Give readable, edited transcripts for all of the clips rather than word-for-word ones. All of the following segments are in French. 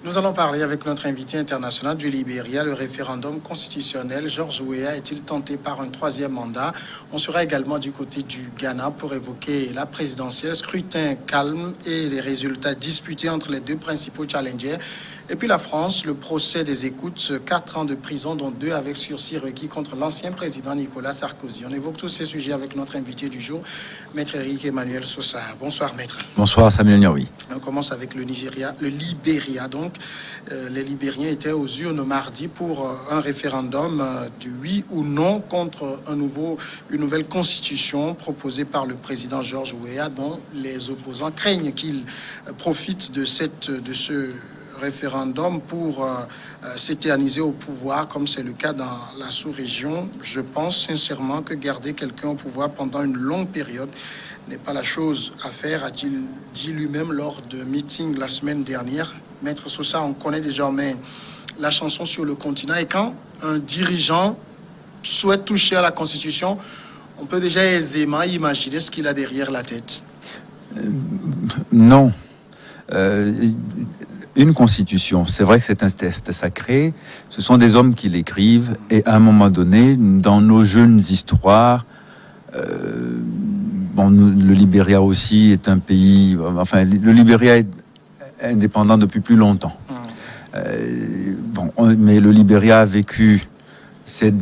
Nous allons parler avec notre invité international du Libéria. Le référendum constitutionnel, George Weah est-il tenté par un troisième mandat? On sera également du côté du Ghana pour évoquer la présidentielle, scrutin calme et les résultats disputés entre les deux principaux challengers. Et puis la France, le procès des écoutes, 4 ans de prison, dont 2 avec sursis requis contre l'ancien président Nicolas Sarkozy. On évoque tous ces sujets avec notre invité du jour, Maître Eric Emmanuel Sosa. Bonsoir, Maître. Bonsoir, Samuel Nioui. On commence avec le Libéria. Donc, les Libériens étaient aux urnes mardi pour un référendum du oui ou non contre une nouvelle constitution proposée par le président George Weah, dont les opposants craignent qu'il profite de ce référendum pour s'éterniser au pouvoir, comme c'est le cas dans la sous-région. Je pense sincèrement que garder quelqu'un au pouvoir pendant une longue période n'est pas la chose à faire, a-t-il dit lui-même lors de meeting la semaine dernière. Maître Sosa, on connaît désormais la chanson sur le continent, et quand un dirigeant souhaite toucher à la Constitution, on peut déjà aisément imaginer ce qu'il a derrière la tête. Non. Une constitution, c'est vrai que c'est un texte sacré, ce sont des hommes qui l'écrivent, et à un moment donné, dans nos jeunes histoires, le Libéria aussi est un pays, le Libéria est indépendant depuis plus longtemps. Mais le Libéria a vécu cette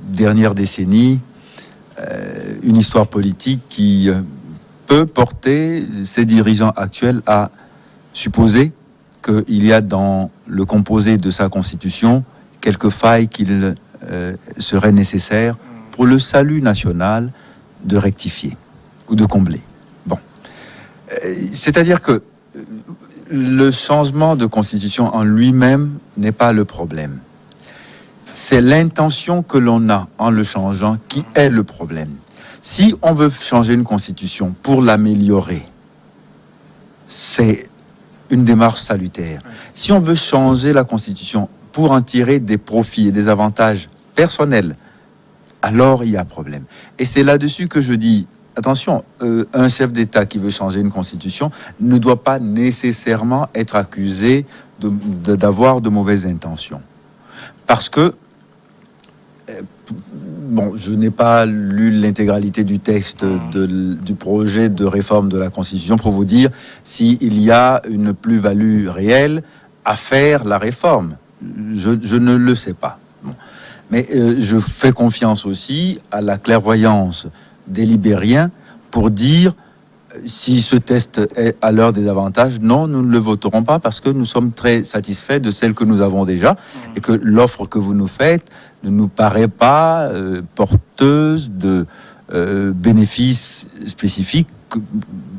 dernière décennie une histoire politique qui peut porter ses dirigeants actuels à supposer qu'il y a dans le composé de sa constitution quelques failles qu'il serait nécessaire pour le salut national de rectifier ou de combler. C'est-à-dire que le changement de constitution en lui-même n'est pas le problème. C'est l'intention que l'on a en le changeant qui est le problème. Si on veut changer une constitution pour l'améliorer, c'est une démarche salutaire. Si on veut changer la Constitution pour en tirer des profits et des avantages personnels, alors il y a problème. Et c'est là-dessus que je dis, attention, un chef d'État qui veut changer une Constitution ne doit pas nécessairement être accusé d'avoir de mauvaises intentions. Parce que, je n'ai pas lu l'intégralité du texte du projet de réforme de la Constitution pour vous dire s'il y a une plus-value réelle à faire la réforme. Je ne le sais pas. Mais je fais confiance aussi à la clairvoyance des Libériens pour dire si ce test est à leur désavantage, non, nous ne le voterons pas parce que nous sommes très satisfaits de celle que nous avons déjà et que l'offre que vous nous faites ne nous paraît pas porteuse de bénéfices spécifiques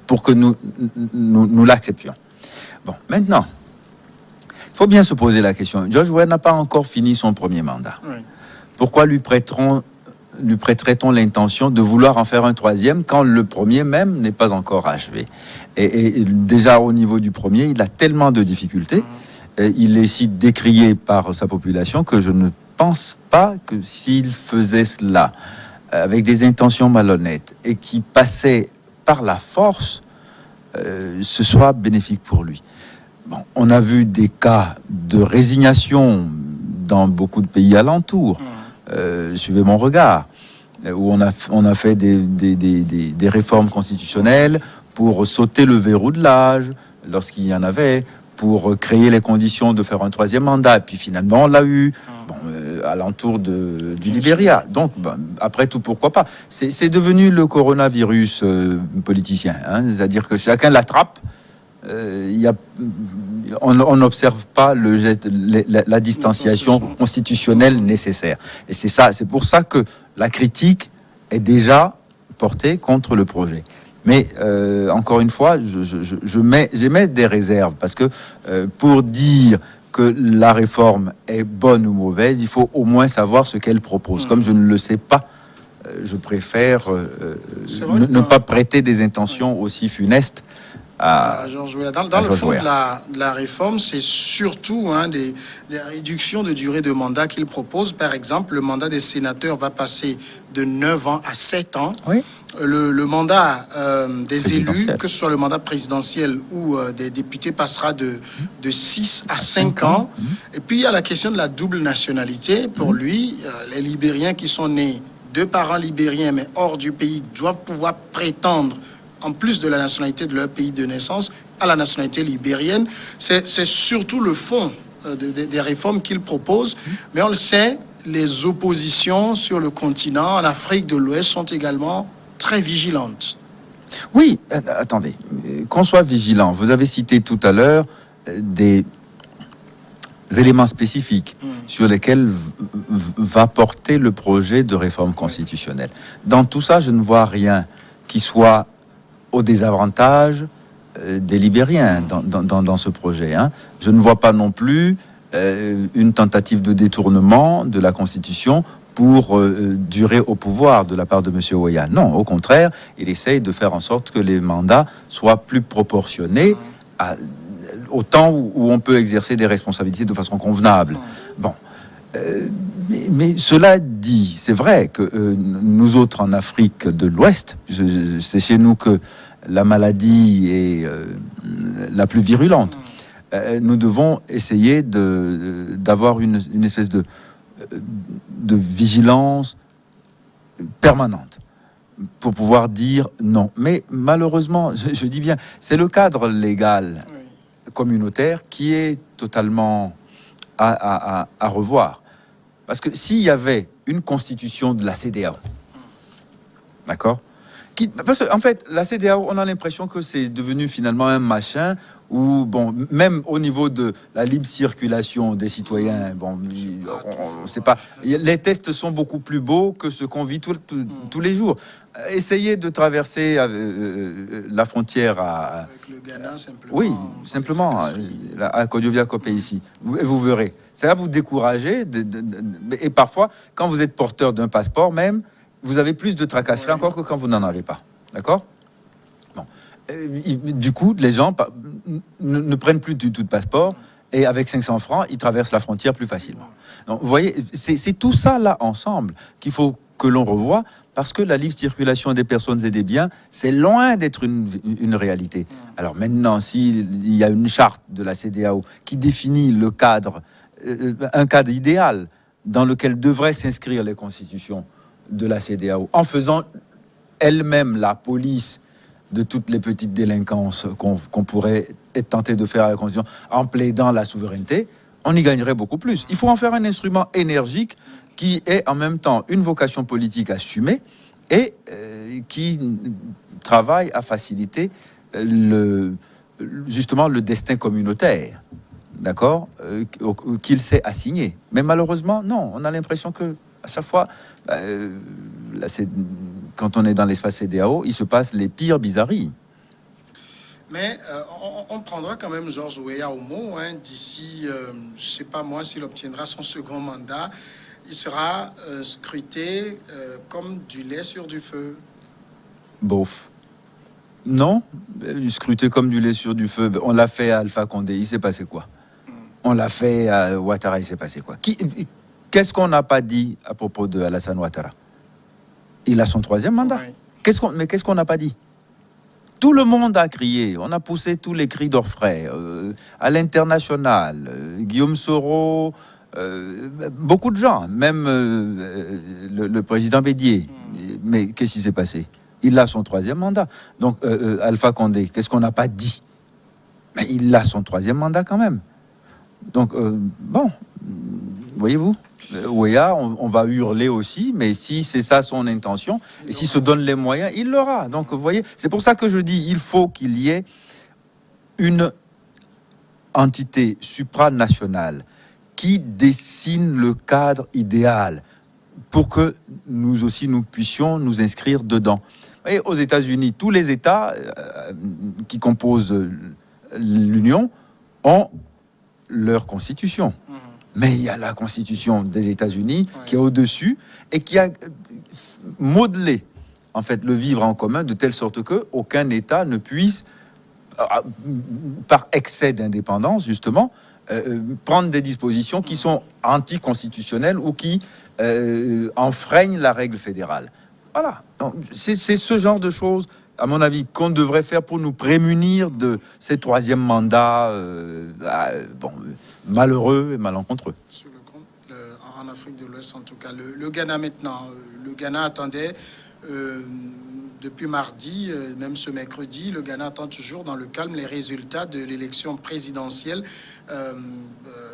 pour que nous l'acceptions. Maintenant, il faut bien se poser la question. George Weah n'a pas encore fini son premier mandat. Oui. Pourquoi lui prêterait-on l'intention de vouloir en faire un troisième quand le premier même n'est pas encore achevé? Et déjà au niveau du premier, il a tellement de difficultés, il est si décrié par sa population que je ne pense pas que s'il faisait cela avec des intentions malhonnêtes et qui passait par la force, ce soit bénéfique pour lui. On a vu des cas de résignation dans beaucoup de pays alentours. Suivez mon regard, où on a fait des réformes constitutionnelles pour sauter le verrou de l'âge, lorsqu'il y en avait, pour créer les conditions de faire un troisième mandat. Et puis finalement, on l'a eu alentour du Libéria. Donc, après tout, pourquoi pas? C'est devenu le coronavirus politicien. C'est-à-dire que chacun l'attrape. On n'observe pas la distanciation constitutionnelle nécessaire. Et c'est pour ça que la critique est déjà portée contre le projet. Mais encore une fois, j'émets des réserves parce que pour dire que la réforme est bonne ou mauvaise, il faut au moins savoir ce qu'elle propose. Comme je ne le sais pas, je préfère ne pas prêter des intentions aussi funestes Georges Weah. Dans le Georges fond Weah. de la réforme, c'est surtout des réductions de durée de mandat qu'il propose. Par exemple, le mandat des sénateurs va passer de 9 ans à 7 ans. Oui. Le mandat des élus, Présidentiel. que ce soit le mandat présidentiel ou des députés, passera de 6 à 5 ans. Et puis, il y a la question de la double nationalité. Pour lui, les Libériens qui sont nés de parents libériens, mais hors du pays, doivent pouvoir prétendre, en plus de la nationalité de leur pays de naissance, à la nationalité libérienne. C'est surtout le fond des réformes qu'il propose. Mais on le sait, les oppositions sur le continent, en Afrique de l'Ouest, sont également très vigilantes. Oui, attendez, qu'on soit vigilant. Vous avez cité tout à l'heure des éléments spécifiques sur lesquels va porter le projet de réforme constitutionnelle. Dans tout ça, je ne vois rien qui soit au désavantage des Libériens dans ce projet. Hein. Je ne vois pas non plus une tentative de détournement de la Constitution pour durer au pouvoir de la part de M. Weah. Non, au contraire, il essaye de faire en sorte que les mandats soient plus proportionnés au temps où on peut exercer des responsabilités de façon convenable. Bon. Mais cela dit, c'est vrai que nous autres en Afrique de l'Ouest, c'est chez nous que la maladie est la plus virulente. Nous devons essayer d'avoir une espèce de vigilance permanente pour pouvoir dire non. Mais malheureusement, je dis bien, c'est le cadre légal communautaire qui est totalement à revoir. Parce que s'il y avait une constitution de la CEDEAO, d'accord, parce qu'en fait, la CEDEAO, on a l'impression que c'est devenu finalement un machin où, bon, même au niveau de la libre circulation des citoyens, bon, on sait pas, les tests sont beaucoup plus beaux que ce qu'on vit tous les jours. Essayez de traverser la frontière avec le Ghana, simplement. Oui, simplement, à Kodjoviakopé ici. Vous verrez. Ça va vous décourager. Et parfois, quand vous êtes porteur d'un passeport même, vous avez plus de tracasseries encore que quand vous n'en avez pas. D'accord ? Bon. Du coup, les gens ne prennent plus du tout de passeport et avec 500 francs, ils traversent la frontière plus facilement. Donc, vous voyez, c'est tout ça là ensemble qu'il faut que l'on revoie parce que la libre circulation des personnes et des biens, c'est loin d'être une réalité. Alors maintenant, s'il y a une charte de la CEDEAO qui définit le cadre, un cadre idéal dans lequel devraient s'inscrire les constitutions de la CEDEAO, en faisant elle-même la police de toutes les petites délinquances qu'on pourrait être tenté de faire à la Constitution, en plaidant la souveraineté, on y gagnerait beaucoup plus. Il faut en faire un instrument énergique qui est en même temps une vocation politique assumée et qui travaille à faciliter justement le destin communautaire, d'accord, qu'il s'est assigné. Mais malheureusement, non, on a l'impression que à chaque fois, là, quand on est dans l'espace CEDEAO, il se passe les pires bizarreries. Mais on prendra quand même Georges Weah au mot. Hein, d'ici, je ne sais pas moi, s'il obtiendra son second mandat, il sera scruté comme du lait sur du feu. Bof. Non, scruté comme du lait sur du feu. On l'a fait à Alpha Condé, il s'est passé quoi? On l'a fait à Ouattara, il s'est passé quoi? Qu'est-ce qu'on n'a pas dit à propos de Alassane Ouattara? Il a son troisième mandat. Oui. Qu'est-ce qu'on n'a pas dit? Tout le monde a crié. On a poussé tous les cris d'orfraie. À l'international, Guillaume Soro, beaucoup de gens, même le président Bédier. Mais qu'est-ce qui s'est passé? Il a son troisième mandat. Donc, Alpha Condé, qu'est-ce qu'on n'a pas dit? Mais il a son troisième mandat quand même. Donc, bon, voyez-vous, Weah, on va hurler aussi, mais si c'est ça son intention, et s'il se donne les moyens, il l'aura. Donc, vous voyez, c'est pour ça que je dis, il faut qu'il y ait une entité supranationale qui dessine le cadre idéal pour que nous aussi, nous puissions nous inscrire dedans. Et aux États-Unis, tous les États qui composent l'Union ont leur constitution. Mais il y a la constitution des États-Unis qui est au-dessus et qui a modelé en fait le vivre en commun de telle sorte que aucun État ne puisse par excès d'indépendance, justement, prendre des dispositions qui sont anticonstitutionnelles ou qui enfreignent la règle fédérale. Voilà. Donc, c'est ce genre de choses, à mon avis, qu'on devrait faire pour nous prémunir de ces troisièmes mandats malheureux et malencontreux. Sur le compte, en Afrique de l'Ouest, en tout cas, le Ghana maintenant. Le Ghana attendait depuis mardi, même ce mercredi, le Ghana attend toujours dans le calme les résultats de l'élection présidentielle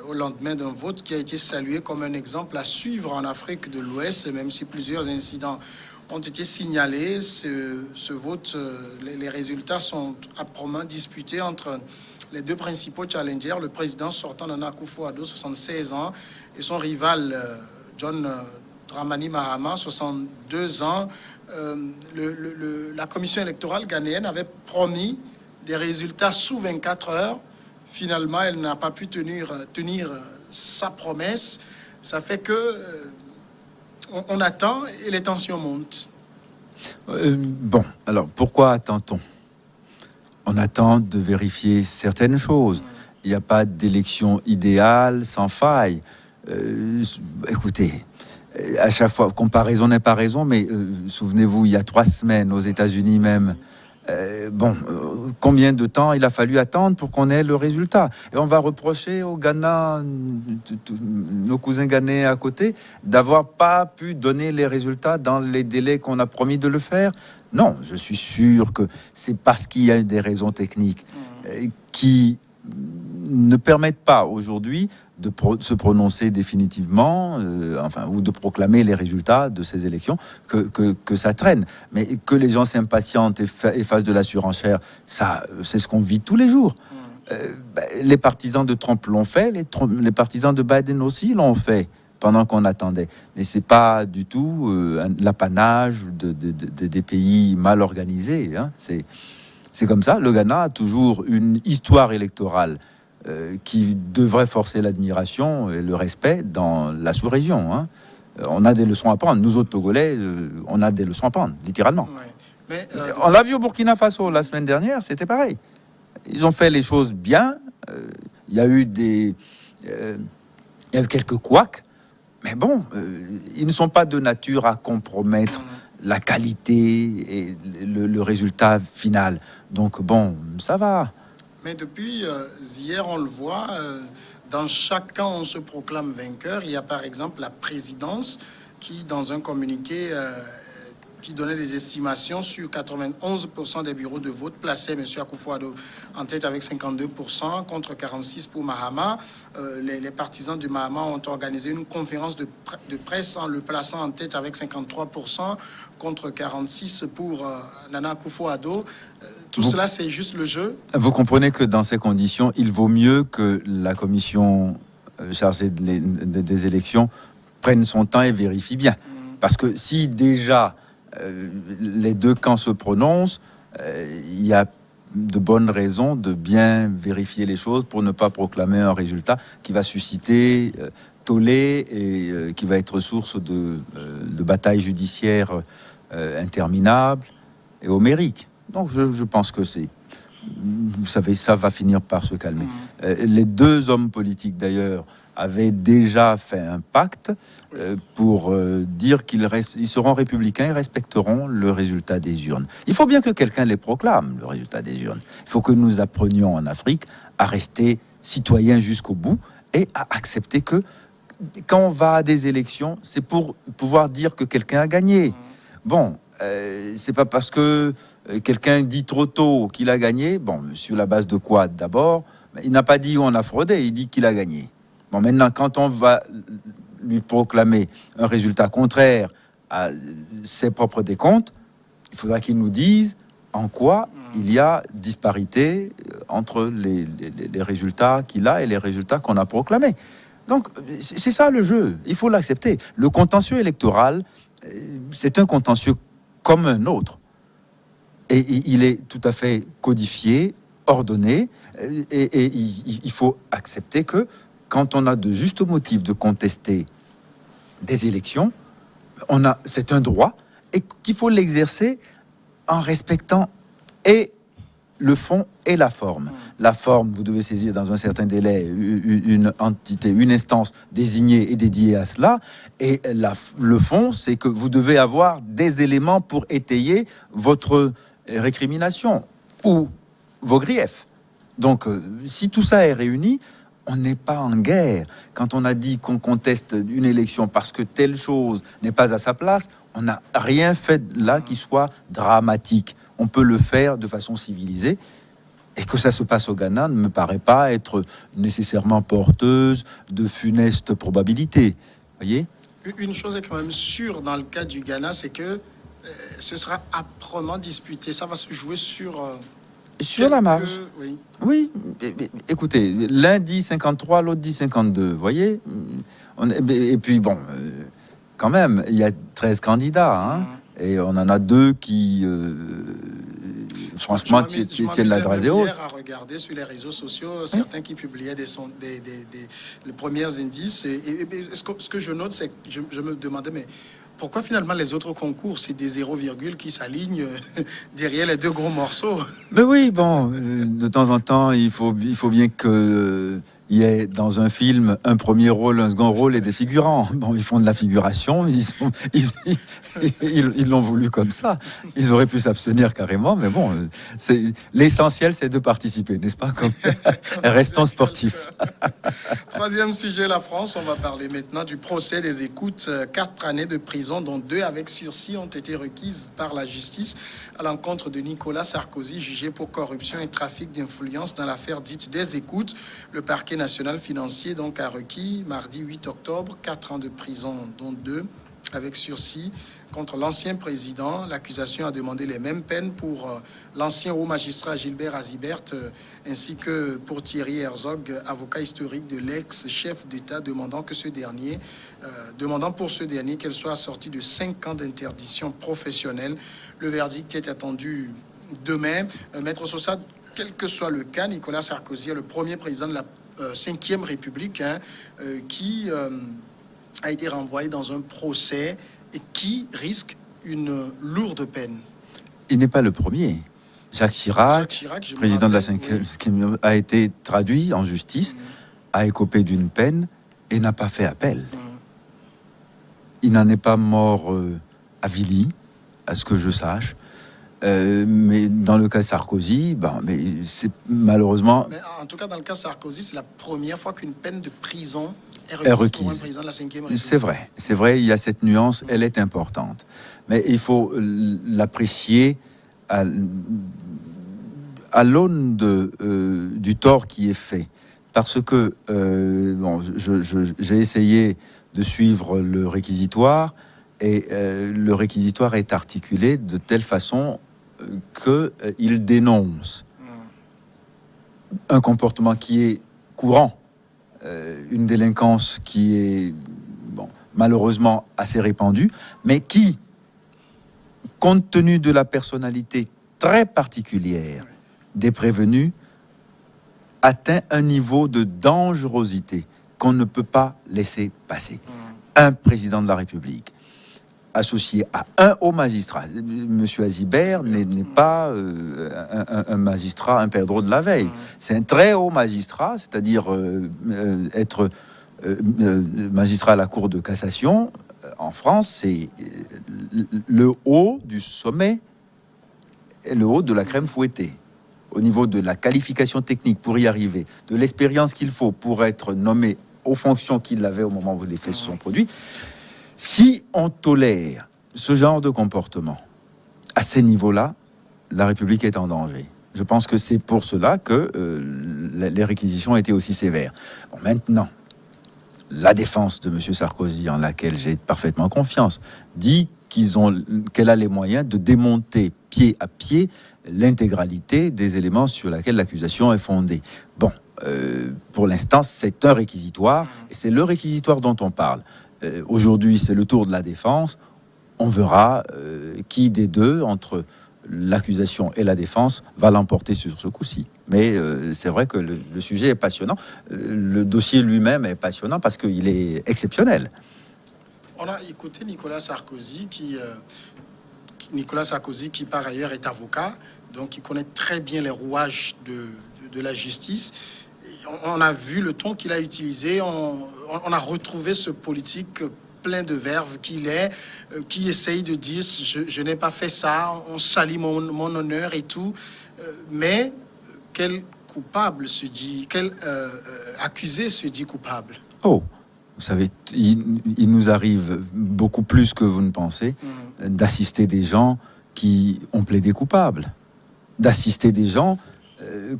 au lendemain d'un vote qui a été salué comme un exemple à suivre en Afrique de l'Ouest, et même si plusieurs incidents ont été signalés, ce vote, les résultats sont âprement disputés entre les deux principaux challengers, le président sortant Nana Akufo-Addo, 76 ans, et son rival John Dramani Mahama, 62 ans. La commission électorale ghanéenne avait promis des résultats sous 24 heures. Finalement, elle n'a pas pu tenir sa promesse. Ça fait que on attend et les tensions montent. Bon, alors pourquoi attend-on ? On attend de vérifier certaines choses. Il n'y a pas d'élection idéale, sans faille. Écoutez, à chaque fois, comparaison n'est pas raison, mais souvenez-vous, il y a 3 semaines, aux États-Unis même, combien de temps il a fallu attendre pour qu'on ait le résultat? Et on va reprocher au Ghana, nos cousins ghanéens à côté, d'avoir pas pu donner les résultats dans les délais qu'on a promis de le faire. Non, je suis sûr que c'est parce qu'il y a des raisons techniques qui ne permettent pas aujourd'hui de se prononcer définitivement, ou de proclamer les résultats de ces élections, que ça traîne. Mais que les gens s'impatientent et fassent de la surenchère, ça, c'est ce qu'on vit tous les jours. Les partisans de Trump l'ont fait, les partisans de Biden aussi l'ont fait pendant qu'on attendait. Mais c'est pas du tout l'apanage des pays mal organisés. Hein. C'est comme ça. Le Ghana a toujours une histoire électorale qui devrait forcer l'admiration et le respect dans la sous-région. Hein. On a des leçons à prendre. Nous autres Togolais, on a des leçons à prendre, littéralement. Ouais. Mais, on l'a vu au Burkina Faso la semaine dernière, c'était pareil. Ils ont fait les choses bien. Il y a eu quelques couacs. Mais bon, ils ne sont pas de nature à compromettre la qualité et le résultat final. Donc bon, ça va. Mais depuis hier, on le voit, dans chaque camp, on se proclame vainqueur. Il y a par exemple la présidence qui, dans un communiqué qui donnait des estimations sur 91% des bureaux de vote, plaçait M. Akufo-Addo en tête avec 52% contre 46% pour Mahama. Les partisans du Mahama ont organisé une conférence de presse en le plaçant en tête avec 53% contre 46% pour Nana Akufo-Addo. Tout cela, c'est juste le jeu. Vous comprenez que dans ces conditions, il vaut mieux que la commission chargée des élections prenne son temps et vérifie bien. Parce que si déjà les deux camps se prononcent, il y a de bonnes raisons de bien vérifier les choses pour ne pas proclamer un résultat qui va susciter tollé et qui va être source de batailles judiciaires interminables et homériques. Donc je pense que vous savez, ça va finir par se calmer. Les deux hommes politiques d'ailleurs avaient déjà fait un pacte pour dire qu'ils seront républicains et respecteront le résultat des urnes. Il faut bien que quelqu'un les proclame, le résultat des urnes. Il faut que nous apprenions en Afrique à rester citoyens jusqu'au bout et à accepter que quand on va à des élections, c'est pour pouvoir dire que quelqu'un a gagné. Bon, c'est pas parce que quelqu'un dit trop tôt qu'il a gagné. Bon, sur la base de quoi d'abord? Il n'a pas dit on a fraudé, il dit qu'il a gagné. Bon, maintenant, quand on va lui proclamer un résultat contraire à ses propres décomptes, il faudra qu'il nous dise en quoi il y a disparité entre les résultats qu'il a et les résultats qu'on a proclamés. Donc, c'est ça le jeu. Il faut l'accepter. Le contentieux électoral, c'est un contentieux comme un autre. Et il est tout à fait codifié, ordonné, et il faut accepter que quand on a de justes motifs de contester des élections, c'est un droit et qu'il faut l'exercer en respectant et le fond et la forme. La forme, vous devez saisir dans un certain délai une entité, une instance désignée et dédiée à cela. Et le fond, c'est que vous devez avoir des éléments pour étayer votre récrimination ou vos griefs. Donc, si tout ça est réuni, on n'est pas en guerre. Quand on a dit qu'on conteste une élection parce que telle chose n'est pas à sa place, on n'a rien fait là qui soit dramatique. On peut le faire de façon civilisée. Et que ça se passe au Ghana ne me paraît pas être nécessairement porteuse de funestes probabilités. Voyez ? Une chose est quand même sûre dans le cas du Ghana, c'est que ce sera âprement disputé. Ça va se jouer sur la marge. Oui. Oui, écoutez, l'un dit 53, l'autre dit 52, voyez. Et puis bon, quand même, il y a 13 candidats, hein, et on en a 2 qui, franchement, tiennent l'adresse haute. Hier à regarder sur les réseaux sociaux, certains qui publiaient les premiers indices. Et ce que je note, c'est que je me demandais, mais pourquoi finalement les autres concours, c'est des 0, qui s'alignent derrière les 2 gros morceaux? Mais oui, bon, de temps en temps, il faut bien que il y ait dans un film un premier rôle, un second rôle et des figurants. Bon, ils font de la figuration, ils l'ont voulu comme ça. Ils auraient pu s'abstenir carrément, mais bon, l'essentiel, c'est de participer, n'est-ce pas? Restons sportifs. Troisième sujet, la France. On va parler maintenant du procès des écoutes. 4 années de prison, dont 2 avec sursis, ont été requises par la justice à l'encontre de Nicolas Sarkozy, jugé pour corruption et trafic d'influence dans l'affaire dite des écoutes. Le parquet national financier donc a requis mardi 8 octobre 4 ans de prison, dont 2 avec sursis contre l'ancien président. L'accusation a demandé les mêmes peines pour l'ancien haut magistrat Gilbert Azibert ainsi que pour Thierry Herzog, avocat historique de l'ex-chef d'État, demandant pour ce dernier qu'elle soit assortie de 5 ans d'interdiction professionnelle. Le verdict est attendu demain. Maître Sosa, quel que soit le cas, Nicolas Sarkozy est le premier président de la 5e République qui a été renvoyé dans un procès et qui risque une lourde peine. Il n'est pas le premier. Jacques Chirac, président de la 5e, a été traduit en justice, a écopé d'une peine et n'a pas fait appel. Il n'en est pas mort avili, à ce que je sache. Mais dans le cas Sarkozy, mais c'est malheureusement... Mais en tout cas, dans le cas Sarkozy, c'est la première fois qu'une peine de prison est requise pour un président de la 5e République. C'est vrai, il y a cette nuance, elle est importante. Mais il faut l'apprécier à l'aune du tort qui est fait. Parce que, j'ai essayé de suivre le réquisitoire, et le réquisitoire est articulé de telle façon qu'il dénonce un comportement qui est courant, une délinquance qui est malheureusement assez répandue, mais qui, compte tenu de la personnalité très particulière des prévenus, atteint un niveau de dangerosité qu'on ne peut pas laisser passer. Un président de la République associé à un haut magistrat. Monsieur Azibert n'est pas un magistrat, un perdreau de la veille. C'est un très haut magistrat, c'est-à-dire être magistrat à la Cour de cassation. En France, c'est le haut du sommet et le haut de la crème fouettée. Au niveau de la qualification technique pour y arriver, de l'expérience qu'il faut pour être nommé aux fonctions qu'il avait au moment où les faits se sont produits. Si on tolère ce genre de comportement à ces niveaux-là, la République est en danger. Je pense que c'est pour cela que les réquisitions étaient aussi sévères. Bon, maintenant, la défense de M. Sarkozy, en laquelle j'ai parfaitement confiance, dit qu'elle a les moyens de démonter pied à pied l'intégralité des éléments sur lesquels l'accusation est fondée. Bon, pour l'instant, c'est un réquisitoire, et c'est le réquisitoire dont on parle. Aujourd'hui, c'est le tour de la défense. On verra qui des deux, entre l'accusation et la défense, va l'emporter sur ce coup-ci. Mais c'est vrai que le sujet est passionnant. Le dossier lui-même est passionnant parce qu'il est exceptionnel. On a écouté Nicolas Sarkozy qui par ailleurs est avocat, donc il connaît très bien les rouages de la justice. Et on a vu le ton qu'il a utilisé, on a retrouvé ce politique plein de verve qu'il est, qui essaye de dire je n'ai pas fait ça, on salit mon honneur et tout, mais quel coupable se dit, quel accusé se dit coupable? Oh, vous savez, il nous arrive beaucoup plus que vous ne pensez d'assister des gens qui ont plaidé coupables, d'assister des gens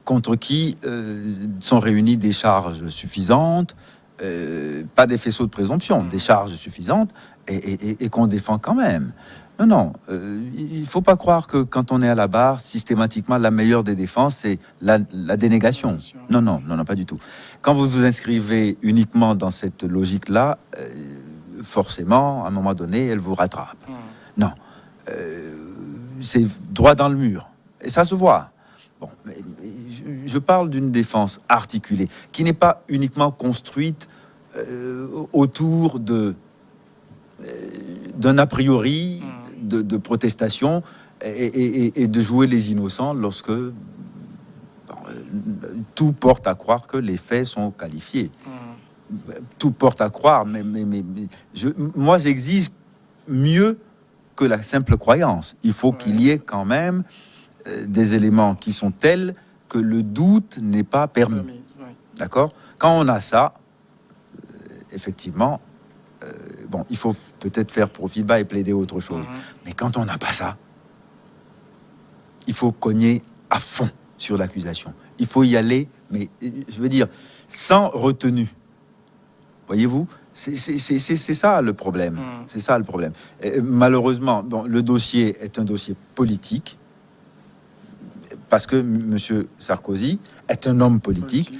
contre qui sont réunies des charges suffisantes, pas des faisceaux de présomption, des charges suffisantes et qu'on défend quand même. Non, il ne faut pas croire que quand on est à la barre, systématiquement, la meilleure des défenses, c'est la dénégation. Non, pas du tout. Quand vous vous inscrivez uniquement dans cette logique-là, forcément, à un moment donné, elle vous rattrape. Non, c'est droit dans le mur. Et ça se voit. Bon, mais je parle d'une défense articulée, qui n'est pas uniquement construite autour d'un a priori de protestation et de jouer les innocents lorsque tout porte à croire que les faits sont qualifiés. Tout porte à croire, mais moi j'exige mieux que la simple croyance. Il faut qu'il y ait quand même des éléments qui sont tels que le doute n'est pas permis. D'accord ? Quand on a ça, effectivement, bon, il faut peut-être faire profil bas et plaider autre chose. Mais quand on n'a pas ça, il faut cogner à fond sur l'accusation. Il faut y aller, mais je veux dire, sans retenue. Voyez-vous ? C'est ça le problème. C'est ça le problème. Et malheureusement, bon, le dossier est un dossier politique, parce que M. Sarkozy est un homme politique,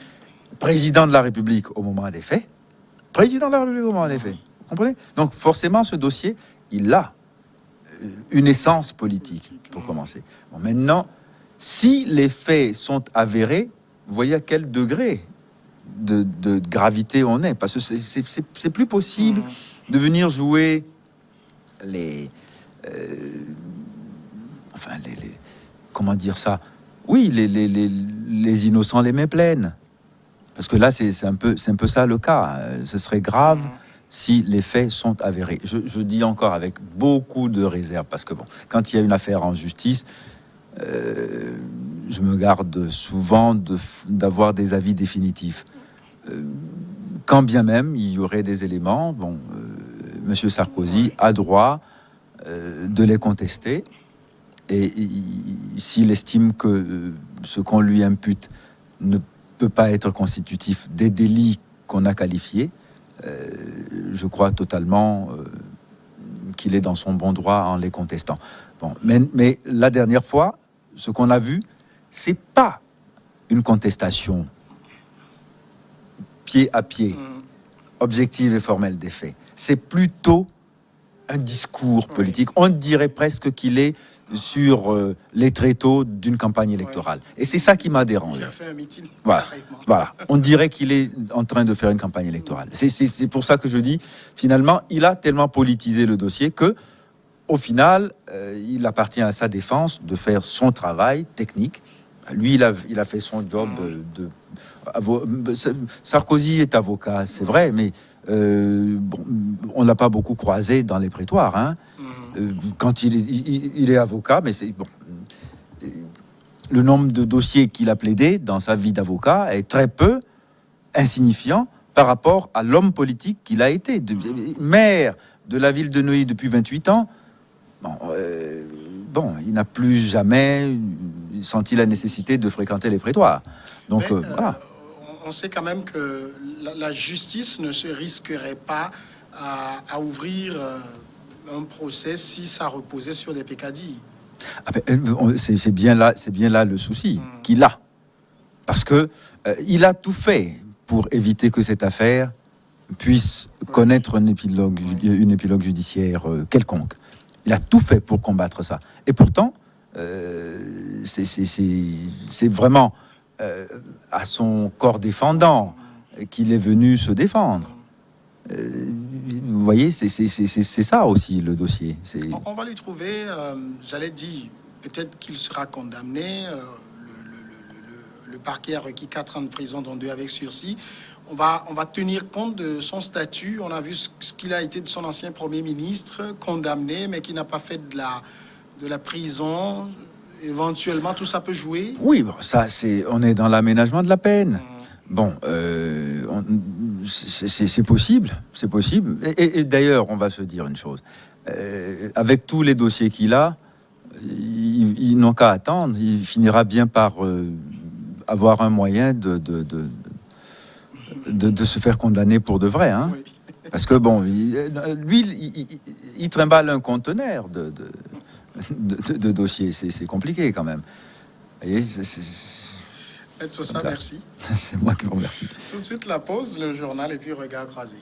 président de la République au moment des faits. Président de la République au moment des faits. Vous comprenez ? Donc forcément, ce dossier, il a une essence politique, pour commencer. Bon, maintenant, si les faits sont avérés, vous voyez à quel degré de gravité on est. Parce que c'est plus possible de venir jouer comment dire ça ? Oui, les innocents les mains pleines. Parce que là, c'est un peu ça le cas. Ce serait grave si les faits sont avérés. Je dis encore avec beaucoup de réserve, parce que bon, quand il y a une affaire en justice, je me garde souvent d'avoir des avis définitifs. Quand bien même il y aurait des éléments, bon, M. Sarkozy a droit de les contester. Et s'il estime que ce qu'on lui impute ne peut pas être constitutif des délits qu'on a qualifiés, je crois totalement qu'il est dans son bon droit en les contestant. Bon, mais la dernière fois, ce qu'on a vu, c'est pas une contestation pied à pied, objective et formelle des faits. C'est plutôt un discours politique. On dirait presque qu'il est sur les tréteaux d'une campagne électorale. Et c'est ça qui m'a dérangé. Il a fait un meeting. Voilà. On dirait qu'il est en train de faire une campagne électorale. C'est pour ça que je dis, finalement, il a tellement politisé le dossier que, au final, il appartient à sa défense de faire son travail technique. Lui, il a fait son job Sarkozy est avocat, c'est vrai, mais bon, on l'a pas beaucoup croisé dans les prétoires, hein. Quand il est avocat, mais c'est bon. Le nombre de dossiers qu'il a plaidé dans sa vie d'avocat est très peu insignifiant par rapport à l'homme politique qu'il a été. Maire de la ville de Neuilly depuis 28 ans, bon, il n'a plus jamais senti la nécessité de fréquenter les prétoires. Donc, voilà. On sait quand même que la justice ne se risquerait pas à ouvrir un procès si ça reposait sur des peccadilles. C'est bien là le souci qu'il a, parce que il a tout fait pour éviter que cette affaire puisse connaître une épilogue judiciaire quelconque. Il a tout fait pour combattre ça, et pourtant c'est vraiment à son corps défendant qu'il est venu se défendre. Vous voyez, c'est ça aussi le dossier. On va lui trouver, j'allais dire, peut-être qu'il sera condamné. Le parquet a requis 4 ans de prison, dont 2 avec sursis. On va tenir compte de son statut. On a vu ce qu'il a été de son ancien Premier ministre, condamné, mais qui n'a pas fait de la prison. Éventuellement, tout ça peut jouer. Oui, bon, ça, on est dans l'aménagement de la peine. Bon, c'est possible, c'est possible. Et d'ailleurs, on va se dire une chose. Avec tous les dossiers qu'il a, ils n'ont qu'à attendre. Il finira bien par avoir un moyen de se faire condamner pour de vrai. Hein. Oui. Parce que, bon, il trimballe un conteneur de dossiers. C'est compliqué, quand même. Vous voyez, Maître Sosa, merci. c'est moi qui vous remercie. Tout de suite, la pause, le journal et puis regard croisé.